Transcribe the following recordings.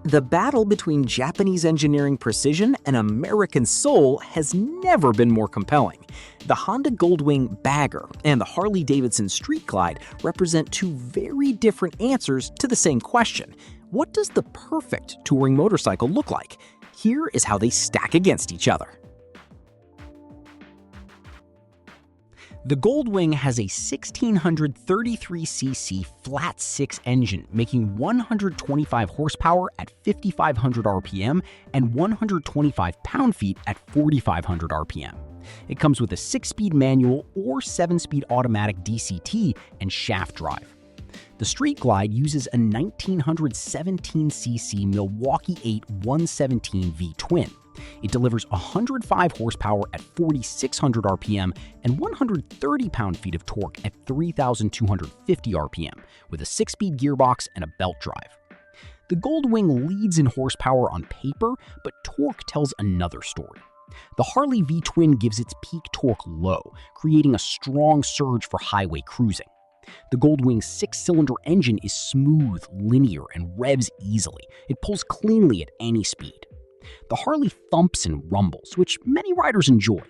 The battle between Japanese engineering precision and American soul has never been more compelling. The Honda Goldwing Bagger and the Harley-Davidson Street Glide represent two very different answers to the same question. What does the perfect touring motorcycle look like? Here is how they stack against each other. The Goldwing has a 1633cc flat-six engine, making 125 horsepower at 5,500 RPM and 125 pound-feet at 4,500 RPM. It comes with a 6-speed manual or 7-speed automatic DCT and shaft drive. The Street Glide uses a 1917cc Milwaukee 8 117 V-twin. It delivers 105 horsepower at 4,600 RPM and 130 pound-feet of torque at 3,250 RPM, with a 6-speed gearbox and a belt drive. The Goldwing leads in horsepower on paper, but torque tells another story. The Harley V-twin gives its peak torque low, creating a strong surge for highway cruising. The Goldwing's 6-cylinder engine is smooth, linear, and revs easily. It pulls cleanly at any speed. The Harley thumps and rumbles, which many riders enjoy.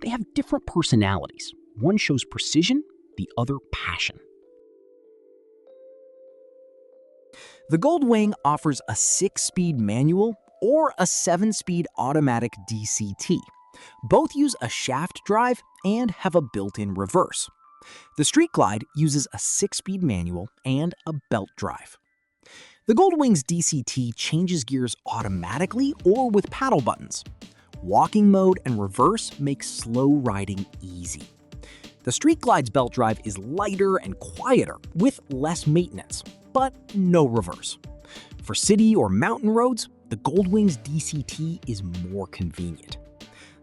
They have different personalities. One shows precision, the other passion. The Goldwing offers a 6-speed manual or a 7-speed automatic DCT. Both use a shaft drive and have a built-in reverse. The Street Glide uses a 6-speed manual and a belt drive. The Goldwing's DCT changes gears automatically or with paddle buttons. Walking mode and reverse make slow riding easy. The Street Glide's belt drive is lighter and quieter with less maintenance, but no reverse. For city or mountain roads, the Goldwing's DCT is more convenient.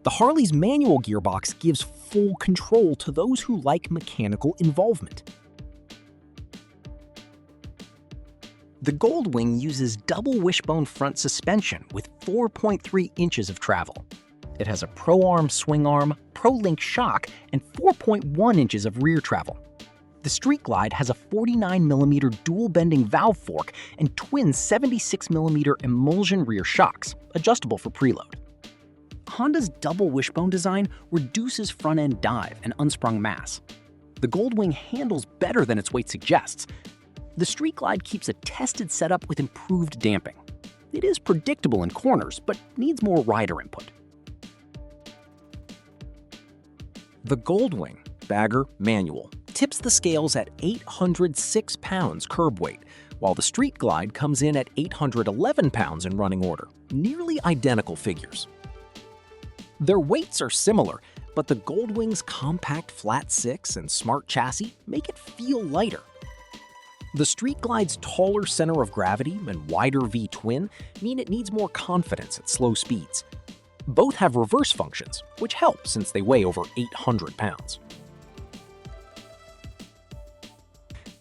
The Harley's manual gearbox gives full control to those who like mechanical involvement. The Goldwing uses double wishbone front suspension with 4.3 inches of travel. It has a Pro-Arm swing arm, Pro-Link shock, and 4.1 inches of rear travel. The Street Glide has a 49mm dual bending valve fork and twin 76mm emulsion rear shocks, adjustable for preload. Honda's double wishbone design reduces front-end dive and unsprung mass. The Goldwing handles better than its weight suggests. The Street Glide keeps a tested setup with improved damping. It is predictable in corners, but needs more rider input. The Goldwing Bagger Manual tips the scales at 806 pounds curb weight, while the Street Glide comes in at 811 pounds in running order, nearly identical figures. Their weights are similar, but the Goldwing's compact flat six and smart chassis make it feel lighter. The Street Glide's taller center of gravity and wider V-twin mean it needs more confidence at slow speeds. Both have reverse functions, which help since they weigh over 800 pounds.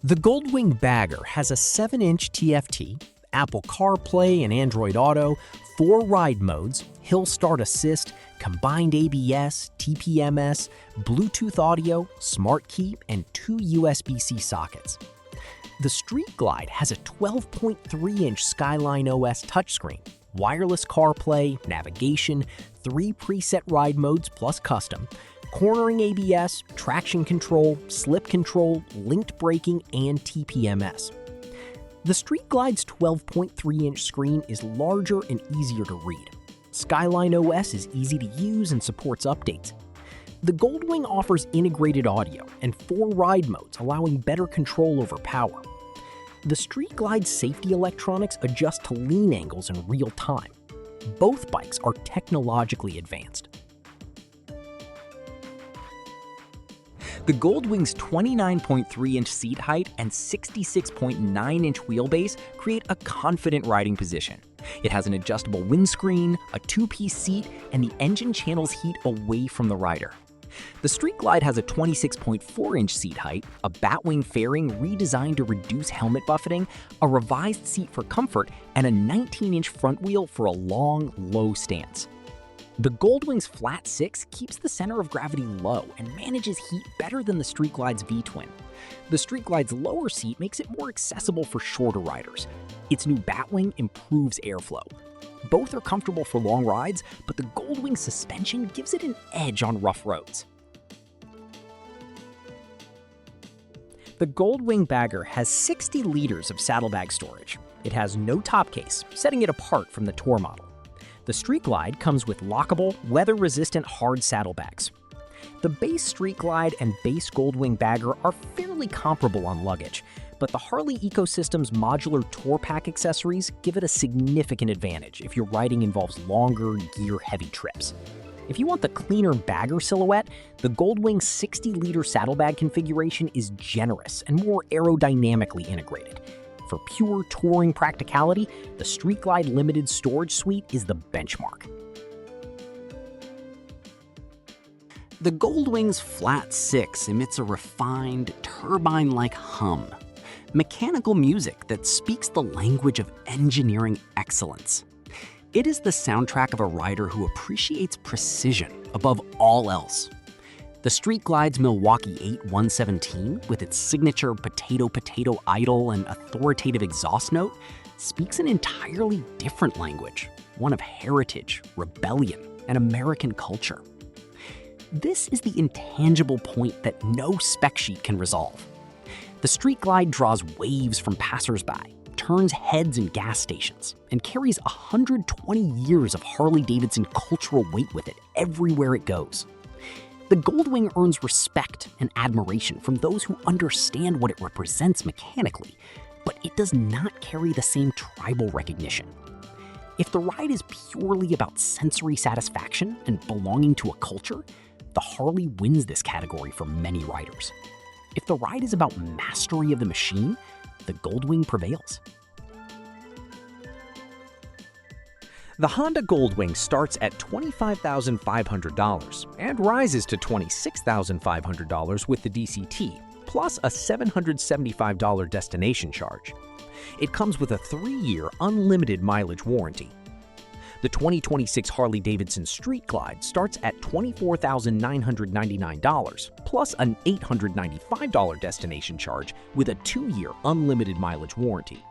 The Goldwing Bagger has a 7-inch TFT, Apple CarPlay and Android Auto, 4 ride modes, hill start assist, combined ABS, TPMS, Bluetooth audio, smart key, and 2 USB-C sockets. The Street Glide has a 12.3-inch Skyline OS touchscreen, wireless CarPlay, navigation, 3 preset ride modes plus custom, cornering ABS, traction control, slip control, linked braking, and TPMS. The Street Glide's 12.3-inch screen is larger and easier to read. Skyline OS is easy to use and supports updates. The Goldwing offers integrated audio and 4 ride modes, allowing better control over power. The Street Glide's safety electronics adjust to lean angles in real time. Both bikes are technologically advanced. The Goldwing's 29.3-inch seat height and 66.9-inch wheelbase create a confident riding position. It has an adjustable windscreen, a 2-piece seat, and the engine channels heat away from the rider. The Street Glide has a 26.4-inch seat height, a batwing fairing redesigned to reduce helmet buffeting, a revised seat for comfort, and a 19-inch front wheel for a long, low stance. The Goldwing's flat six keeps the center of gravity low and manages heat better than the Street Glide's V-twin. The Street Glide's lower seat makes it more accessible for shorter riders. Its new Batwing improves airflow. Both are comfortable for long rides, but the Goldwing suspension gives it an edge on rough roads. The Goldwing Bagger has 60 liters of saddlebag storage. It has no top case, setting it apart from the Tour model. The Street Glide comes with lockable, weather-resistant hard saddlebags. The base Street Glide and base Goldwing Bagger are fairly comparable on luggage, but the Harley ecosystem's modular Tour Pack accessories give it a significant advantage if your riding involves longer, gear-heavy trips. If you want the cleaner bagger silhouette, the Goldwing 60-liter saddlebag configuration is generous and more aerodynamically integrated. For pure touring practicality, the Street Glide Limited Storage Suite is the benchmark. The Goldwing's Flat 6 emits a refined, turbine-like hum, mechanical music that speaks the language of engineering excellence. It is the soundtrack of a rider who appreciates precision above all else. The Street Glide's Milwaukee 8 117, with its signature potato-potato idle and authoritative exhaust note, speaks an entirely different language, one of heritage, rebellion, and American culture. This is the intangible point that no spec sheet can resolve. The Street Glide draws waves from passersby, turns heads in gas stations, and carries 120 years of Harley-Davidson cultural weight with it everywhere it goes. The Goldwing earns respect and admiration from those who understand what it represents mechanically, but it does not carry the same tribal recognition. If the ride is purely about sensory satisfaction and belonging to a culture, the Harley wins this category for many riders. If the ride is about mastery of the machine, the Goldwing prevails. The Honda Goldwing starts at $25,500 and rises to $26,500 with the DCT, plus a $775 destination charge. It comes with a 3-year unlimited mileage warranty. The 2026 Harley-Davidson Street Glide starts at $24,999, plus an $895 destination charge with a 2-year unlimited mileage warranty.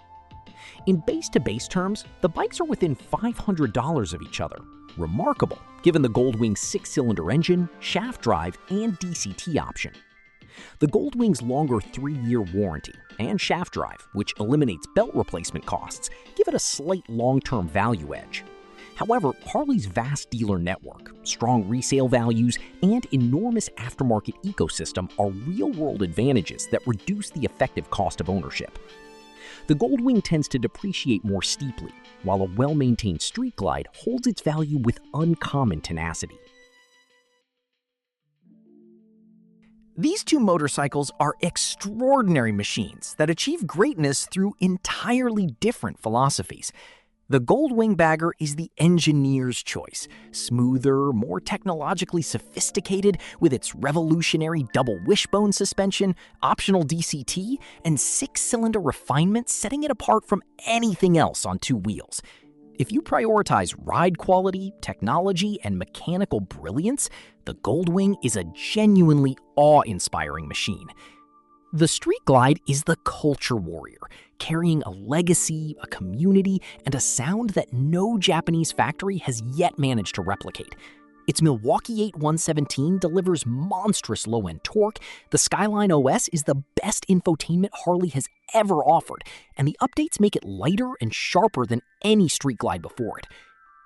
In base-to-base terms, the bikes are within $500 of each other. Remarkable, given the Goldwing's 6-cylinder engine, shaft drive, and DCT option. The Goldwing's longer 3-year warranty and shaft drive, which eliminates belt replacement costs, give it a slight long-term value edge. However, Harley's vast dealer network, strong resale values, and enormous aftermarket ecosystem are real-world advantages that reduce the effective cost of ownership. The Goldwing tends to depreciate more steeply, while a well-maintained Street Glide holds its value with uncommon tenacity. These two motorcycles are extraordinary machines that achieve greatness through entirely different philosophies. The Goldwing Bagger is the engineer's choice, smoother, more technologically sophisticated with its revolutionary double wishbone suspension, optional DCT, and 6-cylinder refinement setting it apart from anything else on two wheels. If you prioritize ride quality, technology, and mechanical brilliance, the Goldwing is a genuinely awe-inspiring machine. The Street Glide is the culture warrior, carrying a legacy, a community, and a sound that no Japanese factory has yet managed to replicate. Its Milwaukee 8 117 delivers monstrous low-end torque, the Skyline OS is the best infotainment Harley has ever offered, and the updates make it lighter and sharper than any Street Glide before it.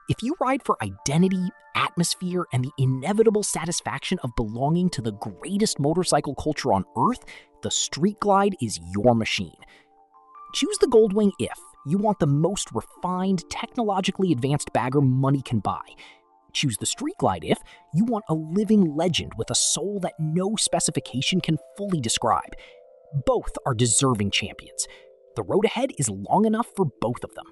If you ride for identity, atmosphere, and the inevitable satisfaction of belonging to the greatest motorcycle culture on Earth, the Street Glide is your machine. Choose the Goldwing if you want the most refined, technologically advanced bagger money can buy. Choose the Street Glide if you want a living legend with a soul that no specification can fully describe. Both are deserving champions. The road ahead is long enough for both of them.